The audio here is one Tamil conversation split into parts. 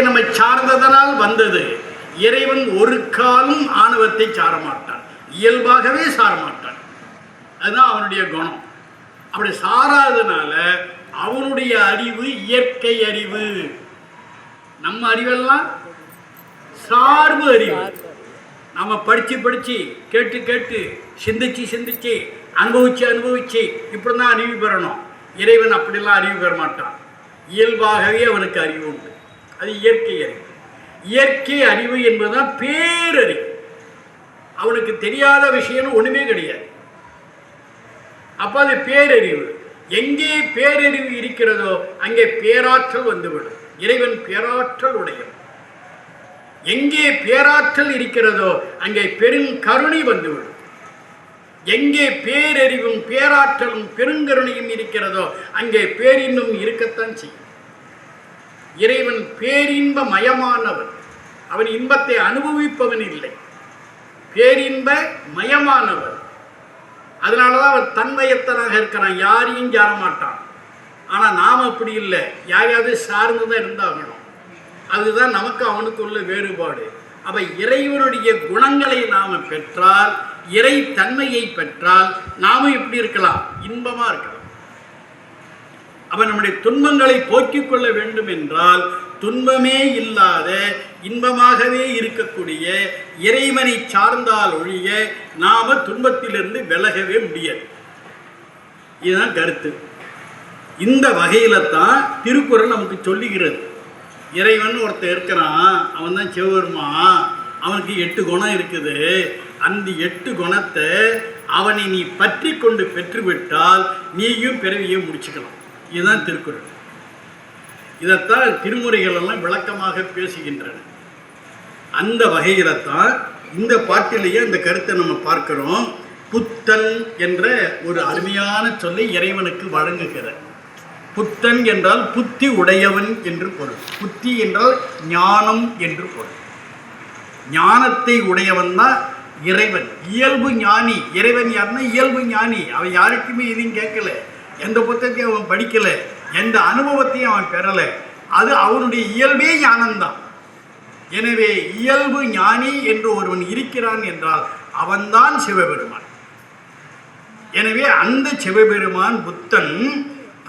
நம்மை சார்ந்ததனால் வந்தது. இறைவன் ஒரு காலம் ஆணவத்தை சாரமாட்டான், இயல்பாகவே சாரமாட்டான். அதுதான் அவனுடைய குணம். அப்படி சாராதனால அவனுடைய அறிவு இயற்கை அறிவு. நம்ம அறிவெல்லாம் சார்பு அறிவு. நம்ம படித்து கேட்டு கேட்டு சிந்திச்சு அனுபவிச்சு இப்படி தான் அறிவு பெறணும். இறைவன் அப்படிலாம் அறிவு பெற மாட்டான். இயல்பாகவே அவனுக்கு அறிவு உண்டு. அது இயற்கை அறிவு. இயற்கை அறிவு என்பதுதான் பேரறிவு. அவனுக்கு தெரியாத விஷயம் ஒன்றுமே கிடையாது. அப்போ அது பேரறிவு. எங்கே பேரறிவு இருக்கிறதோ அங்கே பேராற்றல் வந்துவிடும். இறைவன் பேராற்றல் உடையவன். எங்கே பேராற்றல் இருக்கிறதோ அங்கே பெருங்கருணை வந்துவிடும். எங்கே பேரறிவும் பேராற்றலும் பெருங்கருணையும் இருக்கிறதோ அங்கே பேரின்பம் இருக்கத்தான் செய்யும். இறைவன் பேரின்ப மயமானவன். அவன் இன்பத்தை அனுபவிப்பவன் இல்லை, பேரின்ப மயமானவன். அதனாலதான் அவன் தன்மயத்தனாக இருக்கிறான், யாரையும் சார மாட்டான். ஆனால் நாம் அப்படி இல்லை, யாரையாவது சார்ந்துதான் இருந்தாகணும். அதுதான் நமக்கு அவனுக்கு உள்ள வேறுபாடு. அப்ப இறைவனுடைய குணங்களை நாம பெற்றால், இறை தன்மையை பெற்றால் நாமும் எப்படி இருக்கலாம்? இன்பமா இருக்கலாம். அப்ப நம்முடைய துன்பங்களை போக்கிக் கொள்ள வேண்டும் என்றால் துன்பமே இல்லாத இன்பமாகவே இருக்கக்கூடிய இறைவனை சார்ந்தால் ஒழிய நாம துன்பத்திலிருந்து விலகவே முடியாது. இதுதான் கருத்து. இந்த வகையில தான் திருக்குறள் நமக்கு சொல்லுகிறது. இறைவன் ஒருத்தர் இருக்கிறான், அவன் தான் சிவபெருமான். அவனுக்கு 8 குணம் இருக்குது. அந்த 8 குணத்தை அவனை நீ பற்றி கொண்டு பெற்றுவிட்டால் நீயும் பிறவியை முடிச்சுக்கலாம். இதுதான் திருக்குறள். இதைத்தான் திருமுறைகள் எல்லாம் விளக்கமாக பேசுகின்றன. அந்த வகையில தான் இந்த பாட்டிலேயே அந்த கருத்தை நம்ம பார்க்கிறோம். புத்தன் என்ற ஒரு அருமையான சொல்லை இறைவனுக்கு வழங்குகிறார். புத்தன் என்றால் புத்தி உடையவன் என்று பொருள். புத்தி என்றால் ஞானம் என்று பொருள். ஞானத்தை உடையவன் தான் இறைவன். இயல்பு ஞானி. இறைவன் யாருன்னா இயல்பு ஞானி. அவன் யாருக்குமே எதையும் கேட்கல, எந்த புத்தகத்தையும் அவன் படிக்கல, எந்த அனுபவத்தையும் அவன் பெறல. அது அவனுடைய இயல்பே ஞானம்தான். எனவே இயல்பு ஞானி என்று ஒருவன் இருக்கிறான் என்றால் அவன்தான் சிவபெருமான். எனவே அந்த சிவபெருமான் புத்தன்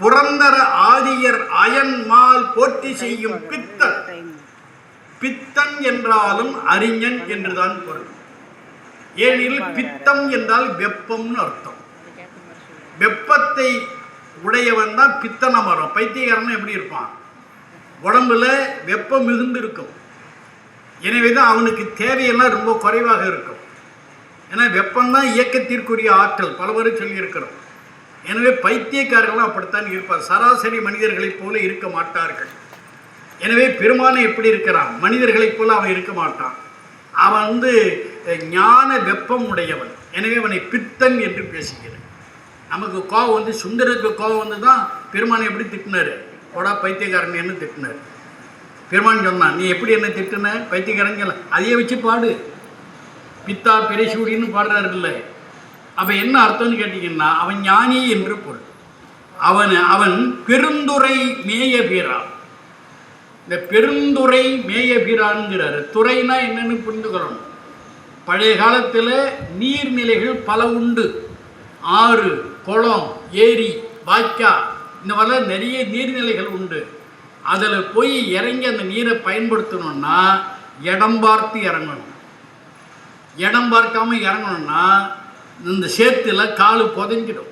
புரந்தர ஆதியர் அயன்மால் போற்றி செய்யும் பித்தன். பித்தன் என்றாலும் அறிஞன் என்றுதான் பொருள். ஏனெனில் பித்தம் என்றால் வெப்பம்னு அர்த்தம். வெப்பத்தை உடையவன் தான் பித்தனை மரம். பைத்தியக்காரன் எப்படி இருப்பான்? உடம்புல வெப்பம் மிகுந்து இருக்கும். எனவே தான் அவனுக்கு தேவையெல்லாம் ரொம்ப குறைவாக இருக்கும். ஏன்னா வெப்பம்தான் இயக்கத்திற்குரிய ஆற்றல். பலவரை சொல்லியிருக்கிறோம். எனவே பைத்தியக்காரர்களும் அப்படித்தான் இருப்பார். சராசரி மனிதர்களைப் போல இருக்க மாட்டார்கள். எனவே பெருமானை எப்படி இருக்கிறான்? மனிதர்களைப் போல அவன் இருக்க மாட்டான். அவன் ஞான வெப்பம் உடையவன். எனவே அவனை பித்தன் என்று பேசுகிறான். நமக்கு கோவம் சுந்தருக்கு கோவம் தான் பெருமானை எப்படி திட்டினார்? போடா பைத்தியக்காரன் என்ன திட்டினார். பெருமான் சொன்னான், நீ எப்படி என்ன திட்டின? பைத்தியக்காரன் சொல்ல, அதையே வச்சு பாடு. பித்தா பெரிசூடின்னு பாடுறாரு இல்லை. அப்போ என்ன அர்த்தம்னு கேட்டிங்கன்னா அவன் ஞானி என்று பொருள். அவன் பெருந்துறை மேய பீரான். இந்த பெருந்துறை மேய பீரான்ங்கிறாரு. துறைனா என்னன்னு புரிந்துக்கிறோம். பழைய காலத்தில் நீர்நிலைகள் பல உண்டு. ஆறு, குளம், ஏரி, வாய்க்கா, இந்த மாதிரிலாம் நிறைய நீர்நிலைகள் உண்டு. அதில் போய் இறங்கி அந்த நீரை பயன்படுத்தணும்னா இடம் பார்த்து இறங்கணும். இடம் பார்க்காம இறங்கணும்னா இந்த சேத்துல காலு புதைஞ்சிடும்.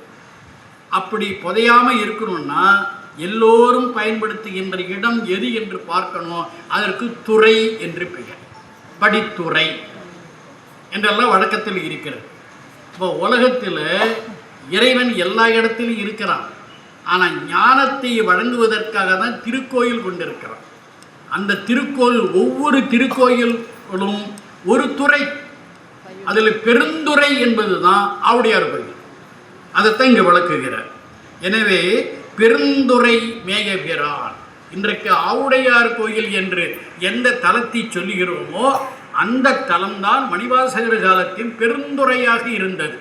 அப்படி புதையாமல் இருக்கணும்னா எல்லோரும் பயன்படுத்துகின்ற இடம் எது என்று பார்க்கணும். அதற்கு துறை என்று பெயர். படித்துறை என்றெல்லாம் வழக்கத்தில் இருக்கிறது. இப்போ உலகத்தில் இறைவன் எல்லா இடத்திலும் இருக்கிறான். ஆனால் ஞானத்தை வழங்குவதற்காக தான் திருக்கோயில் கொண்டிருக்கிறான். அந்த திருக்கோயில், ஒவ்வொரு திருக்கோயிலும் ஒரு துறை. அதில் பெருந்துறை என்பது தான் ஆவுடையார் கோயில். அதைத்தான் இங்கே விளக்குகிறார். எனவே பெருந்துறை மேய பிரான். இன்றைக்கு ஆவுடையார் கோயில் என்று எந்த தலத்தை சொல்லுகிறோமோ அந்த தலம்தான் மணிவாசகர் காலத்தில் பெருந்துறையாக இருந்தது.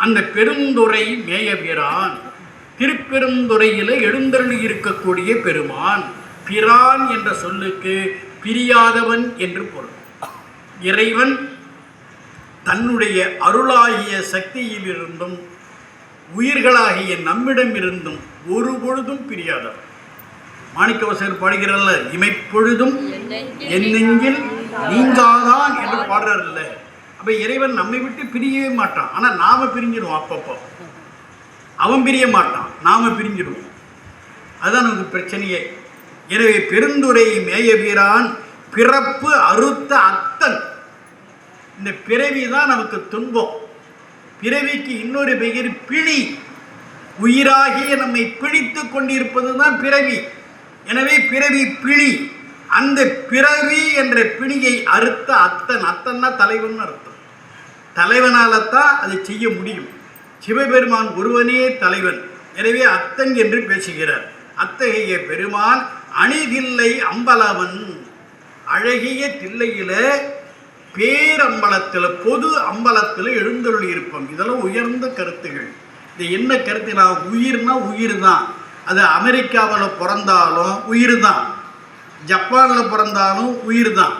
அந்த பெருந்துறை மேய பிரான் திருப்பெருந்துறையில் எழுந்தருளி இருக்கக்கூடிய பெருமான். பிரான் என்ற சொல்லுக்கு பிரியாதவன் என்று பொருள். இறைவன் தன்னுடைய அருளாகிய சக்தியிலிருந்தும் உயிர்களாகிய நம்மிடமிருந்தும் ஒரு பொழுதும் பிரியாதவன். மாணிக்கவாசகர் பாடுகிறல்ல, இமைப்பொழுதும் என் நெஞ்சில் நீங்காதான் என்று பாடுறல்ல. அப்ப இறைவன் நம்மை விட்டு பிரியவே மாட்டான். ஆனா நாம பிரிஞ்சிடுவோம். அப்பப்போ அவன் பிரிய மாட்டான், நாம பிரிஞ்சிடுவோம். அதுதான் நமக்கு பிரச்சனையே. எனவே பெருந்துரை மேயவீரான் பிறப்பு அறுத்த அத்தன். இந்த பிறவி தான் நமக்கு துன்பம். பிறவிக்கு இன்னொரு பெயர் பிணி. உயிராகிய நம்மை பிடித்து கொண்டிருப்பது தான் பிறவி. எனவே பிறவி பிணி. அந்த பிறவி என்ற பிணியை அறுத்த அத்தன். அத்தன்னா தலைவன் அர்த்தம். தலைவனால தான் அதை செய்ய முடியும். சிவபெருமான் ஒருவனே தலைவன். எனவே அத்தன் என்று பேசுகிறார். அத்தகைய பெருமான் அணிதில்லை அம்பலவன். அழகிய தில்லையில பேரம்பலத்தில் பொது அம்பலத்தில் எழுந்தருளி இருப்போம். இதெல்லாம் உயர்ந்த கருத்துகள். இது என்ன கருத்துனா, உயிர்னா உயிர் தான். அது அமெரிக்காவில் பிறந்தாலும் உயிர் தான், ஜப்பானில் பிறந்தாலும் உயிர் தான்,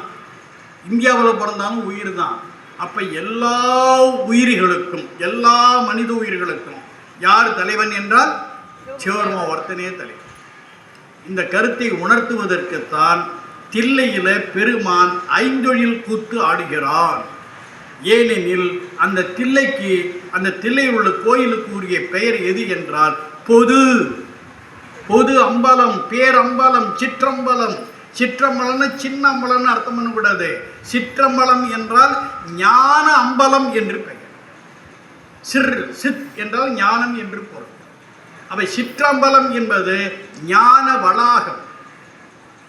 இந்தியாவில் பிறந்தாலும் உயிர் தான். அப்போ எல்லா உயிர்களுக்கும், எல்லா மனித உயிர்களுக்கும் யார் தலைவன் என்றால் சிவபெருமான் ஒருத்தனே தலைவன். இந்த கருத்தை உணர்த்துவதற்குத்தான் தில்லையில பெருமான் ஐந்தொழில் கூத்து ஆடுகிறான். ஏனெனில் அந்த தில்லைக்கு, அந்த தில்லையில் உள்ள கோயிலுக்கு உரிய பெயர் எது என்றால் பொது. பொது அம்பலம், பேரம்பலம், சிற்றம்பலம். சிற்றம்பலம்னு சின்ன அம்பலம்னு அர்த்தம் பண்ணக்கூடாது. சிற்றம்பலம் என்றால் ஞான அம்பலம் என்று பெயர். சித் என்றால் ஞானம் என்று பொருள். அவை சிற்றம்பலம் என்பது ஞான வளாகம்.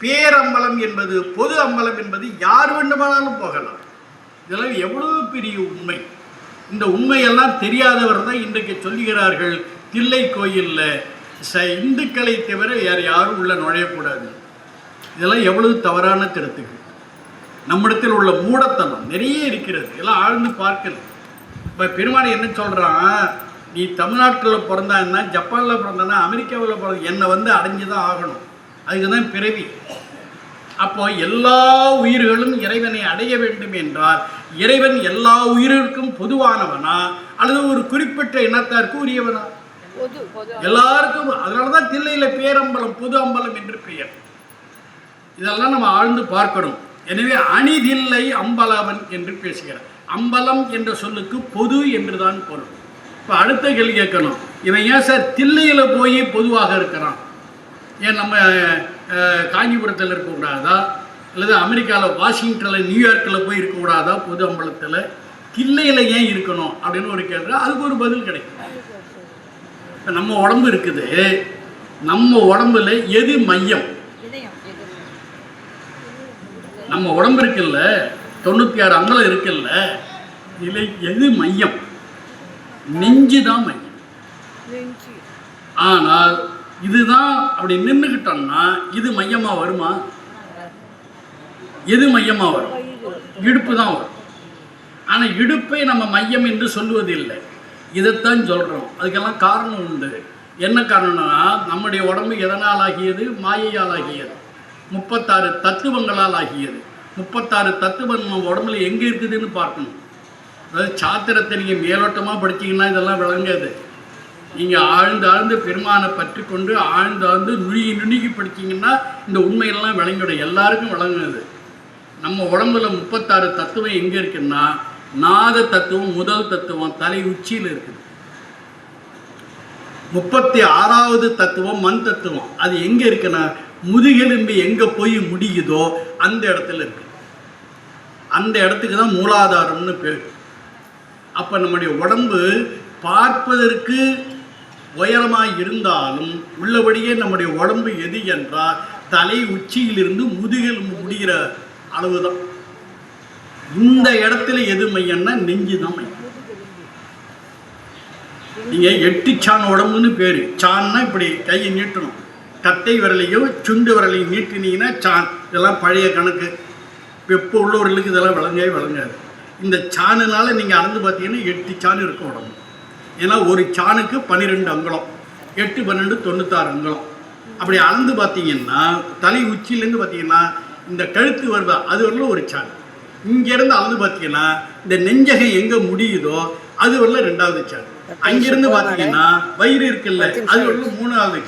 பேரம்பலம் என்பது பொது அம்பலம் என்பது யார் வேண்டுமானாலும் போகலாம். இதெல்லாம் எவ்வளவு பெரிய உண்மை. இந்த உண்மையெல்லாம் தெரியாதவர் தான் இன்றைக்கு சொல்லுகிறார்கள், தில்லை கோயிலில் இந்துக்களை தவிர வேறு யாரும் உள்ள நுழையக்கூடாது. இதெல்லாம் எவ்வளவு தவறான கருத்துக்கள். நம்மிடத்தில் உள்ள மூடத்தனம் நிறைய இருக்கிறது. இதெல்லாம் ஆழ்ந்து பார்க்கல. இப்போ பெருமாள் என்ன சொல்கிறான், நீ தமிழ்நாட்டில் பிறந்தான்னா, ஜப்பானில் பிறந்தானா, அமெரிக்காவில் பிறந்த என்னை வந்து அடைஞ்சு தான் ஆகணும். அதுக்கு தான் பிறவி. அப்போ எல்லா உயிர்களும் இறைவனை அடைய வேண்டும் என்றால் இறைவன் எல்லா உயிர்களுக்கும் பொதுவானவனா அல்லது ஒரு குறிப்பிட்ட இனத்தாருக்கு உரியவனா? எல்லாருக்கும். அதனால தான் தில்லையில் பேரம்பலம், பொது அம்பலம் என்று பெயர். இதெல்லாம் நம்ம ஆழ்ந்து பார்க்கணும். எனவே அணிதில்லை அம்பலவன் என்று பேசுகிறார். அம்பலம் என்ற சொல்லுக்கு பொது என்று தான் பொருள். இப்போ அடுத்த கேள்வி கேட்கணும், இவன் ஏன் சார் தில்லையில் போய் பொதுவாக இருக்கிறான்? ஏன் நம்ம காஞ்சிபுரத்தில் இருக்கக்கூடாதா, அல்லது அமெரிக்காவில் வாஷிங்டனில் நியூயார்க்கில் போய் இருக்கக்கூடாதா? பொது அம்பலத்தில் தில்லையில் ஏன் இருக்கணும் அப்படின்னு ஒரு கேள்வி. அதுக்கு ஒரு பதில் கிடைக்கும். இப்போ நம்ம உடம்பு இருக்குது, நம்ம உடம்புல எது மையம்? நம்ம உடம்பு இருக்குல்ல, 96 அங்கலம் இருக்குல்ல, இதில் எது மையம்? நெஞ்சு தான் மையம். ஆனால் இதுதான் அப்படி நின்றுக்கிட்டோம்னா இது மையமா வருமா? எது மையமா வரும்? இடுப்பு தான் வரும். ஆனால் இடுப்பை நம்ம மையம் என்று சொல்லுவதில்லை. இதைத்தான் சொல்கிறோம். அதுக்கெல்லாம் காரணம் உண்டு. என்ன காரணம்னா, நம்முடைய உடம்பு எதனால் ஆகியது? மாயையால் ஆகியது. 36 தத்துவங்களால் ஆகியது. 36 தத்துவம் நம்ம உடம்புல எங்கே இருக்குதுன்னு பார்க்கணும். அதாவது சாத்திரத்தை நீங்கள் மேலோட்டமாக படித்தீங்கன்னா இதெல்லாம் விளங்காது. நீங்கள் ஆழ்ந்து ஆழ்ந்து பெருமானை பற்றி கொண்டு ஆழ்ந்து நுணுகி படித்தீங்கன்னா இந்த உண்மையெல்லாம் விளங்கிடும். எல்லாருக்கும் விளங்குது. நம்ம உடம்புல 36 தத்துவம் எங்கே இருக்குன்னா, நாத தத்துவம் முதல் தத்துவம் தலை உச்சியில் இருக்குது. 36வது தத்துவம் மண் தத்துவம். அது எங்கே இருக்குன்னா, முதுகெலும்பு எங்கே போய் முடியுதோ அந்த இடத்துல இருக்கு. அந்த இடத்துக்கு தான் மூலாதாரம்னு பேர். அப்போ நம்முடைய உடம்பு பார்ப்பதற்கு உயரமாக இருந்தாலும் உள்ளபடியே நம்முடைய உடம்பு எது என்றால் தலை உச்சியிலிருந்து முதுகெலும்பு முடிகிற அளவு தான். இந்த இடத்துல எது மையம்னா நெஞ்சு தான் மையம். நீங்கள் 8 சான் உடம்புன்னு பேர். சான்னா இப்படி கையை நீட்டணும். கட்டை விரலையும் சுண்டு விரலையும் நீட்டினீங்கன்னா சான். இதெல்லாம் பழைய கணக்கு. இப்போ உள்ளவர்களுக்கு இதெல்லாம் விளங்காது. இந்த சாணுனால நீங்கள் அளந்து பார்த்தீங்கன்னா 8 சான் இருக்கும் உடம்பு. ஏன்னா ஒரு சாணுக்கு 12 அங்குலம், 8 12 96 அங்குலம். அப்படி அளந்து பார்த்தீங்கன்னா தலை உச்சியிலேருந்து பார்த்தீங்கன்னா இந்த கழுத்து வருதா அது வரல ஒரு சால். இங்கேருந்து அளந்து பார்த்தீங்கன்னா இந்த நெஞ்சகை எங்கே முடியுதோ அது வரல 2வது சால். அங்கிருந்து பார்த்தீங்கன்னா வயிறு இருக்குல்ல அது வரல 3வது சால்.